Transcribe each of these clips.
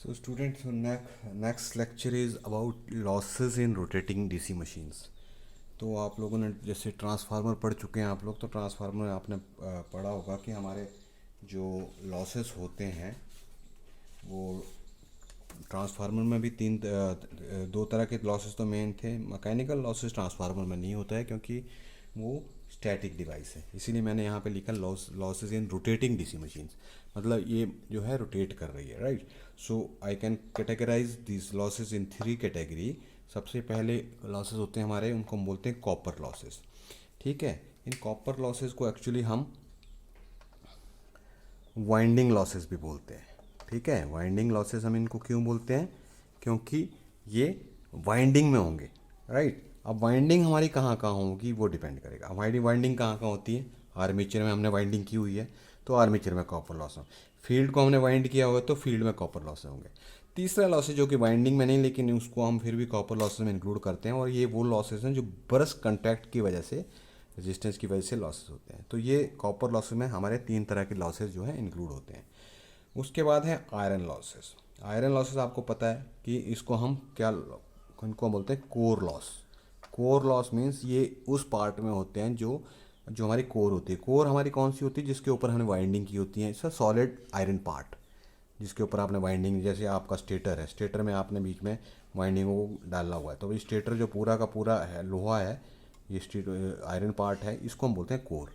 So students, next lecture is about losses in rotating DC machines. तो आप लोगों ने जैसे ट्रांसफार्मर पढ़ चुके हैं आप लोग, तो ट्रांसफार्मर आपने पढ़ा होगा कि हमारे जो लॉसेस होते हैं वो ट्रांसफार्मर में भी दो तरह के लॉसेस तो मेन थे। मैकेनिकल लॉसेस ट्रांसफार्मर में नहीं होता है क्योंकि वो स्टैटिक डिवाइस है, इसीलिए मैंने यहाँ पे लिखा losses in rotating DC machines, मतलब ये जो है रोटेट कर रही है, right. So I can categorise this losses in three category. सबसे पहले लॉसेस होते हैं हमारे, उनको हम बोलते हैं कॉपर लॉसेस। ठीक है, इन कॉपर लॉसेस को एक्चुअली हम वाइंडिंग लॉसेस भी बोलते हैं। ठीक है, वाइंडिंग लॉसेस हम इनको क्यों बोलते हैं, क्योंकि ये वाइंडिंग में होंगे, राइट। अब वाइंडिंग हमारी कहाँ कहाँ होगी वो डिपेंड करेगा। हमारी वाइंडिंग कहाँ कहाँ होती है, आर्मेचर में हमने वाइंडिंग की हुई है तो आर्मेचर में कॉपर लॉस हो, फील्ड को हमने वाइंड किया होगा तो फील्ड में कॉपर लॉस होंगे। तीसरा लॉस है जो कि वाइंडिंग में नहीं, लेकिन उसको हम फिर भी कॉपर लॉसेस में इंक्लूड करते हैं, और ये वो लॉसेस हैं जो बरस कंटैक्ट की वजह से, रेजिस्टेंस की वजह से लॉसेस होते हैं। तो ये कॉपर लॉसेस में हमारे तीन तरह के लॉसेस जो हैं इंक्लूड होते हैं। उसके बाद है आयरन लॉसेस। आयरन लॉसेस आपको पता है कि इसको हम क्या, इनको बोलते हैं core loss. Core loss means ये उस पार्ट में होते हैं जो जो हमारी कोर होती है। कोर हमारी कौन सी होती है, जिसके ऊपर हमने वाइंडिंग की होती है, इसका सॉलिड आयरन पार्ट जिसके ऊपर आपने वाइंडिंग, जैसे आपका स्टेटर है, स्टेटर में आपने बीच में वाइंडिंग को डाला हुआ है, तो ये स्टेटर जो पूरा का पूरा है लोहा है, ये स्टेट आयरन पार्ट है, इसको हम बोलते हैं कोर।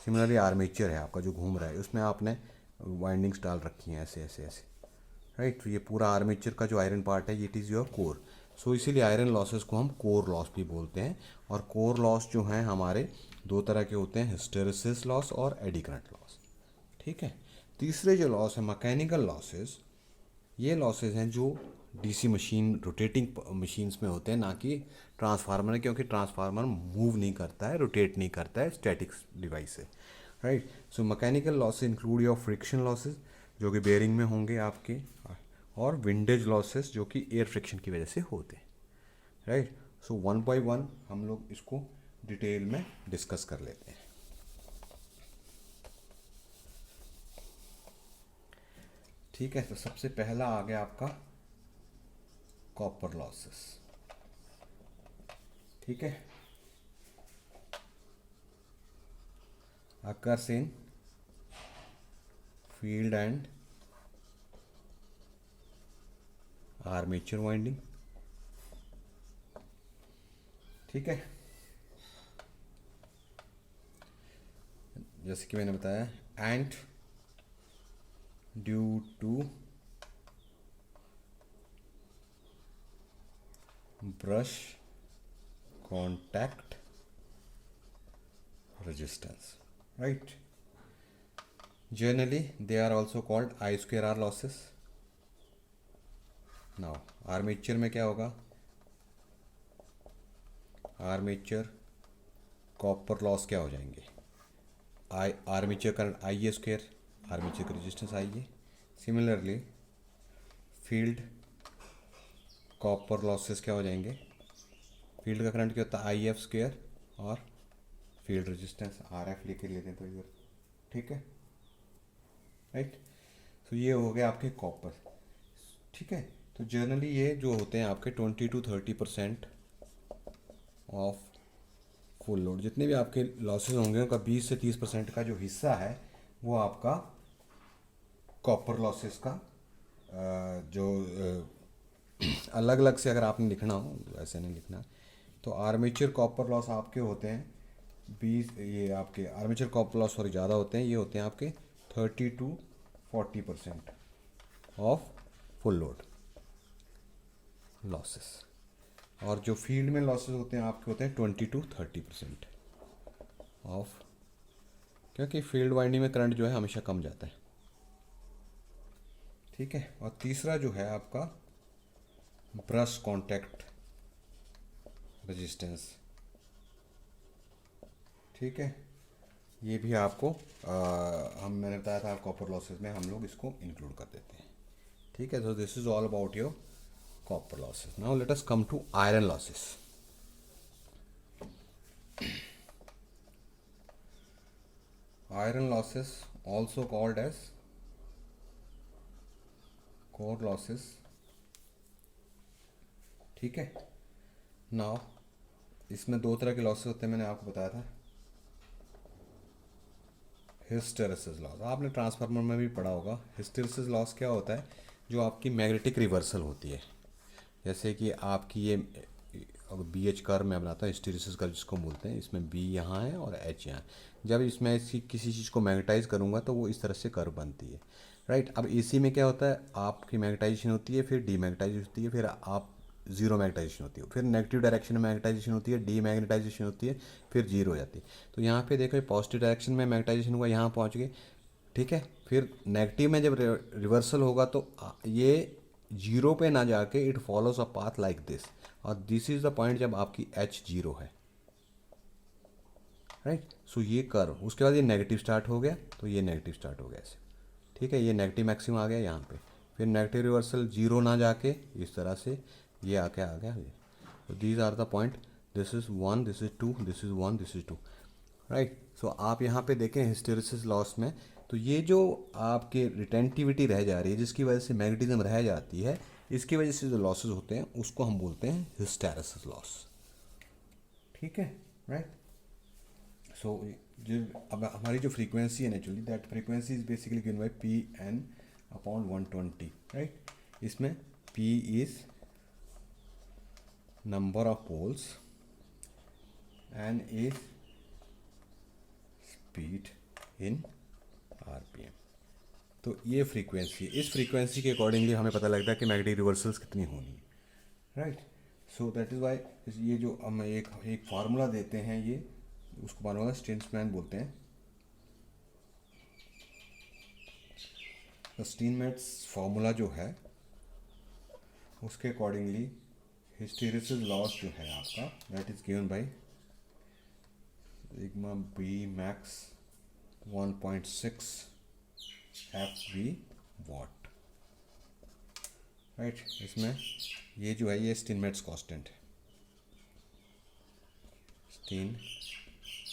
सिमिलरली आर्मेचर है आपका जो घूम रहा है, उसमें आपने वाइंडिंग्स डाल रखी हैं ऐसे ऐसे ऐसे, राइट। तो ये पूरा आर्मेचर का जो आयरन पार्ट है, इट इज़ योर कोर। सो इसीलिए आयरन लॉसेस को हम कोर लॉस भी बोलते हैं। और कोर लॉस जो हैं हमारे दो तरह के होते हैं, हिस्टेरेसिस लॉस और एडी करंट लॉस। ठीक है। तीसरे जो लॉस है मैकेनिकल लॉसेस, ये लॉसेस हैं जो डीसी मशीन रोटेटिंग मशीन्स में होते हैं, ना कि ट्रांसफार्मर में, क्योंकि ट्रांसफार्मर मूव नहीं करता है, रोटेट नहीं करता है, स्टैटिक डिवाइस है, right. So mechanical losses include your friction losses जो कि बेयरिंग में होंगे आपके, और विंडेज लॉसेस जो कि एयर फ्रिक्शन की वजह से होते हैं, right. So one by one हम लोग इसको डिटेल में डिस्कस कर लेते हैं। ठीक है, तो सबसे पहला आ गया आपका कॉपर लॉसेस। ठीक है, occurs in field and armature winding। ठीक है, जैसे कि मैंने बताया, and due to brush contact resistance, right। Generally they are also called I square R losses। now armature में क्या होगा, आर्मेचर कॉपर लॉस क्या हो जाएंगे, I armature current I A square, armature का resistance I A. Similarly field copper losses क्या हो जाएंगे, फील्ड का करंट क्या होता है आई एफ स्क्वेयर, और फील्ड रेजिस्टेंस आर एफ लेके लेते हैं तो इधर, ठीक है, राइट। तो ये हो गया आपके कॉपर। ठीक है, तो जनरली ये जो होते हैं आपके 20 to 30% ऑफ फुल लोड, जितने भी आपके लॉसेस होंगे उनका 20 से 30% का जो हिस्सा है वो आपका कॉपर लॉसेस का, जो अलग अलग से अगर आपने लिखना हो, ऐसे नहीं लिखना, तो आर्मेचर कॉपर लॉस आपके होते हैं 20, ये आपके आर्मेचर कॉपर लॉस सॉरी ज़्यादा होते हैं, ये होते हैं आपके 30 to 40% of full load losses. और जो फील्ड में लॉसेस होते हैं आपके होते हैं 20 to 30% ऑफ, क्योंकि फील्ड वाइंडिंग में करंट जो है हमेशा कम जाता है। ठीक है, और तीसरा जो है आपका ब्रश कांटेक्ट रेजिस्टेंस। ठीक है, ये भी आपको मैंने बताया था कॉपर लॉसेस में हम लोग इसको इंक्लूड कर देते हैं। ठीक है, so this is all about your copper losses. Now let us come to iron losses. Iron losses also called as core losses, ठीक है। नाउ इसमें दो तरह के लॉसेस होते हैं, मैंने आपको बताया था। हिस्टेरेसिस लॉस आपने ट्रांसफार्मर में भी पढ़ा होगा। हिस्टेरेसिस लॉस क्या होता है? जो आपकी मैग्नेटिक रिवर्सल होती है, जैसे कि आपकी ये अब बी एच कर्व मैं बनाता हूँ, हिस्टेरेसिस कर्व जिसको बोलते हैं। इसमें बी यहाँ है और एच यहाँ है। जब इसमें इसकी किसी चीज़ को मैग्नेटाइज करूँगा तो वो इस तरह से कर्व बनती है, राइट। अब एसी में क्या होता है, आपकी मैग्नेटाइजेशन होती है, फिर डीमैग्नेटाइजेशन होती है, फिर आप जीरो मैग्नेटाइजेशन होती है, फिर नेगेटिव डायरेक्शन में मैग्नेटाइजेशन होती है, डीमैग्नेटाइजेशन होती है, फिर जीरो हो जाती है। तो यहाँ पे देखो पॉजिटिव डायरेक्शन में मैग्नेटाइजेशन हुआ, यहाँ पहुँच गए, ठीक है। फिर नेगेटिव में जब रिवर्सल होगा तो ये जीरो पे ना जाके it follows a path like this, और दिस इज द पॉइंट जब आपकी एच जीरो है, राइट। सो ये कर्व, उसके बाद ये नेगेटिव स्टार्ट हो गया तो ये नेगेटिव स्टार्ट हो गया ऐसे, ठीक है। ये नेगेटिव मैक्सिमम आ गया यहाँ पे, फिर नेगेटिव रिवर्सल जीरो ना जाके इस तरह से ये आके आ गया ये। तो these are the point, this is one, this is two, this is one, this is two, right. So आप यहाँ पे देखें हिस्टेरेसिस लॉस में, तो ये जो आपके रिटेंटिविटी रह जा रही है, जिसकी वजह से मैग्नेटिज्म रह जाती है, इसकी वजह से जो लॉसेस होते हैं उसको हम बोलते हैं हिस्टेरेसिस लॉस, ठीक है, राइट। सो जो अब हमारी जो फ्रीक्वेंसी है naturally, that frequency is basically given by P N upon 120, right. इसमें P is number of poles, N is speed in RPM. तो ये फ्रीक्वेंसी, इस फ्रीक्वेंसी के अकॉर्डिंगली हमें पता लगता है कि मैग्नेटिक रिवर्सल्स कितनी होनी है, right. So that is why ये जो हम एक फार्मूला देते हैं, ये उसको फार्मूला स्टीनमैन बोलते हैं। तो स्टीनमैन्स फार्मूला जो है उसके अकॉर्डिंगली हिस्टेरेसिस लॉस जो है आपका, that is given by sigma B max 1.6 F V watt, right. इसमें ये जो है ये स्टीनमैट्स कांस्टेंट है, स्टीनमैट्स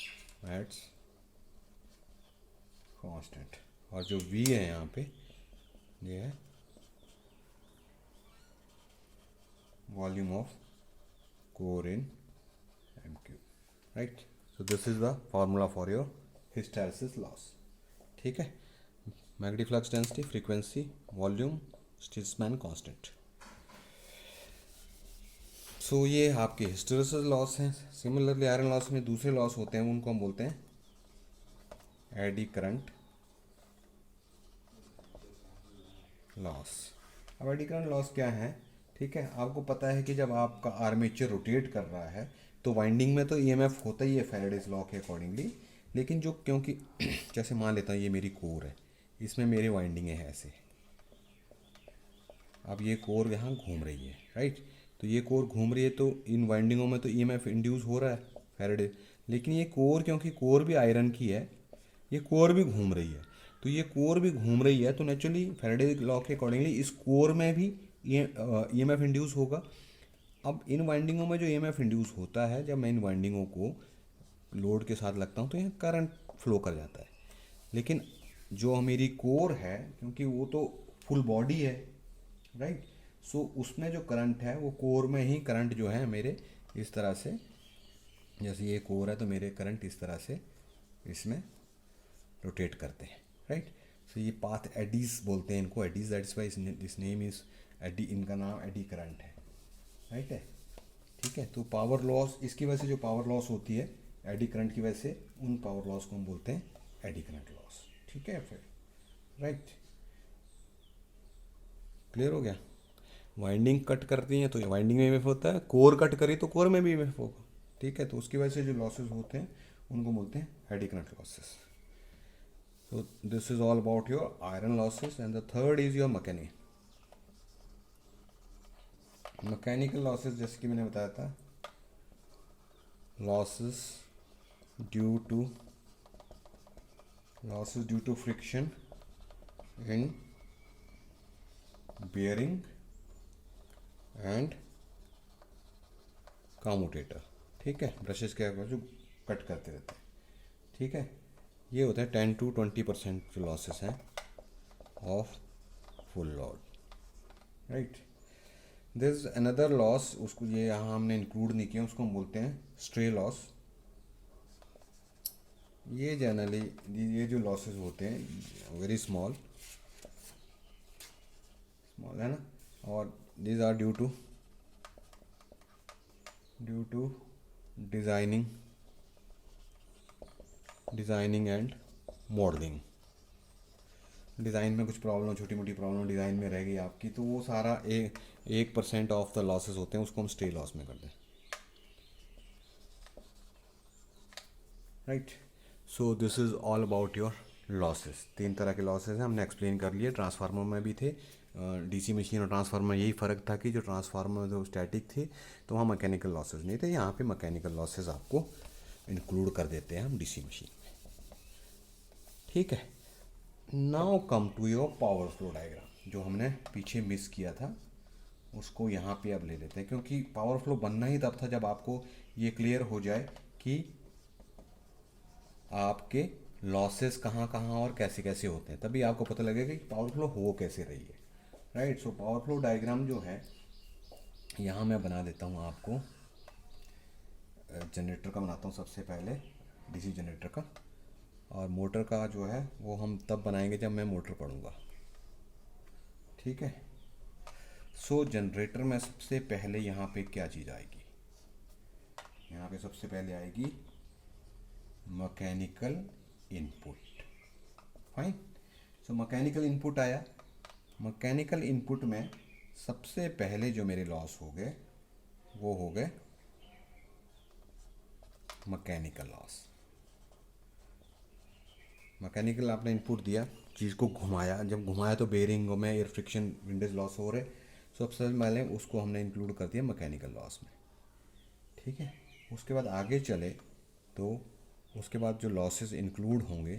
कांस्टेंट, और जो वी है यहाँ पे ये है volume of core in M cube, right. So this is the formula for your hysteresis loss, ठीक है। Magnetic flux density, frequency, volume, Steinmetz constant. So ये आपके हिस्टेरेसिस लॉस हैं। सिमिलरली आयरन लॉस में दूसरे लॉस होते हैं, उनको हम बोलते हैं एडी करंट लॉस। अब एडी करंट लॉस क्या है, ठीक है। आपको पता है कि जब आपका आर्मेचर रोटेट कर रहा है तो वाइंडिंग में तो ईएमएफ होता ही है फैराडेज लॉ के अकॉर्डिंगली, लेकिन जो क्योंकि जैसे मान लेता हूँ ये मेरी कोर है, इसमें मेरी वाइंडिंग है ऐसे, अब ये कोर यहाँ घूम रही है, राइट। तो ये कोर घूम रही है तो इन वाइंडिंगों में तो ईएमएफ इंड्यूस हो रहा है फैराडे, लेकिन ये कोर, क्योंकि कोर भी आयरन की है, ये कोर भी घूम रही है, तो ये कोर भी घूम रही है तो नेचुरली फैराडे लॉ के अकॉर्डिंगली इस कोर में भी ईएमएफ इंड्यूस होगा। अब इन वाइंडिंगों में जो ईएमएफ इंड्यूस होता है, जब मैं इन वाइंडिंगों को लोड के साथ लगता हूँ तो यहाँ करंट फ्लो कर जाता है, लेकिन जो मेरी कोर है क्योंकि वो तो फुल बॉडी है, राइट। सो उसमें जो करंट है वो कोर में ही करंट जो है मेरे इस तरह से, जैसे ये कोर है तो मेरे करंट इस तरह से इसमें रोटेट करते हैं, राइट। सो ये पाथ एडीज बोलते हैं इनको, eddies, that's why this name is eddy, इनका नाम एडी करंट है, राइट है, ठीक है। तो पावर लॉस, इसकी वजह से जो पावर लॉस होती है एडी करंट की वजह से, उन पावर लॉस को हम बोलते हैं एडी करंट लॉस, ठीक है फिर, राइट। क्लियर हो गया। वाइंडिंग कट करती हैं तो ये वाइंडिंग में ईएमएफ होता है, कोर कट करी तो कोर में भी ईएमएफ होगा, ठीक है। तो उसकी वजह से जो लॉसेस होते हैं उनको बोलते हैं eddy current losses. So this is all about your iron losses, and the third is your mechanical losses, जैसे कि मैंने बताया था, losses due to friction in bearing and commutator, ठीक है। ब्रशेस क्या है जो कट करते रहते हैं, ठीक है। ये होता है 10 to 20% जो लॉसेस हैं of full load, right. This is another loss, उसको ये यहाँ हमने इंक्लूड नहीं किया, उसको हम बोलते हैं स्ट्रे लॉस। ये जनरली ये जो लॉसेस होते हैं वेरी स्मॉल स्मॉल है ना, और these are due to designing designing and modelling. Design में कुछ प्रॉब्लम, छोटी मोटी प्रॉब्लम डिज़ाइन में रह गई आपकी, तो वो सारा 1% ऑफ द लॉसेस होते हैं, उसको हम स्टे लॉस में कर दें। Right. So this is all about your losses. 3 तरह के लॉसेस हैं, हमने एक्सप्लेन कर लिए। ट्रांसफार्मर में भी थे, डीसी मशीन और ट्रांसफार्मर में यही फ़र्क था कि जो ट्रांसफार्मर जो स्टैटिक थे तो वहाँ मैकेनिकल लॉसेस नहीं थे, यहाँ पे मैकेनिकल लॉसेस आपको इंक्लूड कर देते हैं हम डीसी मशीन में। ठीक है। Now come to your power flow diagram, जो हमने पीछे मिस किया था उसको यहाँ पे अब ले लेते हैं, क्योंकि पावर फ्लो बनना ही तब था जब आपको ये क्लियर हो जाए कि आपके लॉसेस कहाँ कहाँ और कैसे कैसे होते हैं, तभी आपको पता लगेगा कि पावर फ्लो हो कैसे रही है। Right. So power flow diagram जो है यहाँ मैं बना देता हूँ आपको, जनरेटर का बनाता हूँ सबसे पहले, डीसी जनरेटर का, और मोटर का जो है वो हम तब बनाएंगे जब मैं मोटर पढ़ूँगा। ठीक है। सो जनरेटर में सबसे पहले यहाँ पे क्या चीज़ आएगी, यहाँ पे सबसे पहले आएगी mechanical input. Fine. So mechanical input आया। मैकेनिकल इनपुट में सबसे पहले जो मेरे लॉस हो गए वो हो गए मैकेनिकल लॉस। मैकेनिकल आपने इनपुट दिया, चीज़ को घुमाया, जब घुमाया तो बेरिंग में एयर फ्रिक्शन विंडेज लॉस हो रहे, सबसे पहले उसको हमने इंक्लूड कर दिया मैकेनिकल लॉस में। ठीक है। उसके बाद आगे चले तो उसके बाद जो लॉसेस इंक्लूड होंगे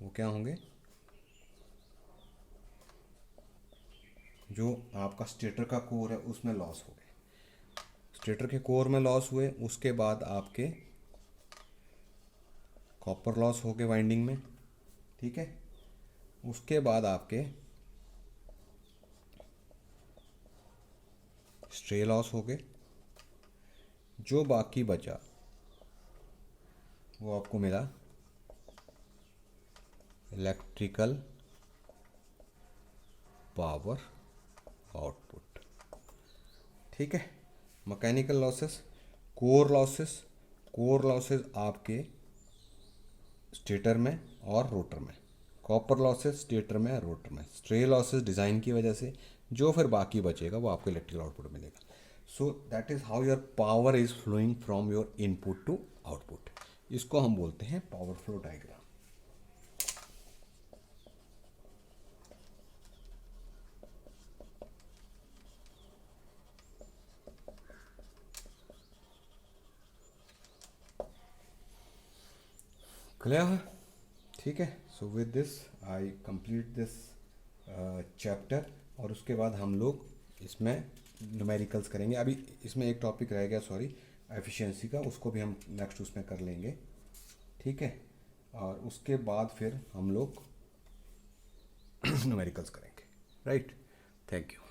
वो क्या होंगे, जो आपका स्टेटर का कोर है उसमें लॉस हो गए, स्टेटर के कोर में लॉस हुए। उसके बाद आपके कॉपर लॉस हो गए वाइंडिंग में। ठीक है। उसके बाद आपके स्ट्रे लॉस हो गए। जो बाकी बचा वो आपको मिला इलेक्ट्रिकल पावर आउटपुट। ठीक है। Mechanical losses, core losses, core losses आपके स्टेटर में और रोटर में, कॉपर लॉसेस स्टेटर में और रोटर में, स्ट्रे लॉसेस डिज़ाइन की वजह से, जो फिर बाकी बचेगा वो आपको इलेक्ट्रिकल आउटपुट मिलेगा। So that is how your power is flowing from your input to output. इसको हम बोलते हैं पावर फ्लो डायग्राम। क्लियर है? ठीक है। So with this I complete this chapter, और उसके बाद हम लोग इसमें न्यूमेरिकल्स करेंगे। अभी इसमें एक टॉपिक रह गया, सॉरी, एफिशिएंसी का, उसको भी हम नेक्स्ट उसमें कर लेंगे। ठीक है। और उसके बाद फिर हम लोग न्यूमेरिकल्स करेंगे। राइट। Thank you.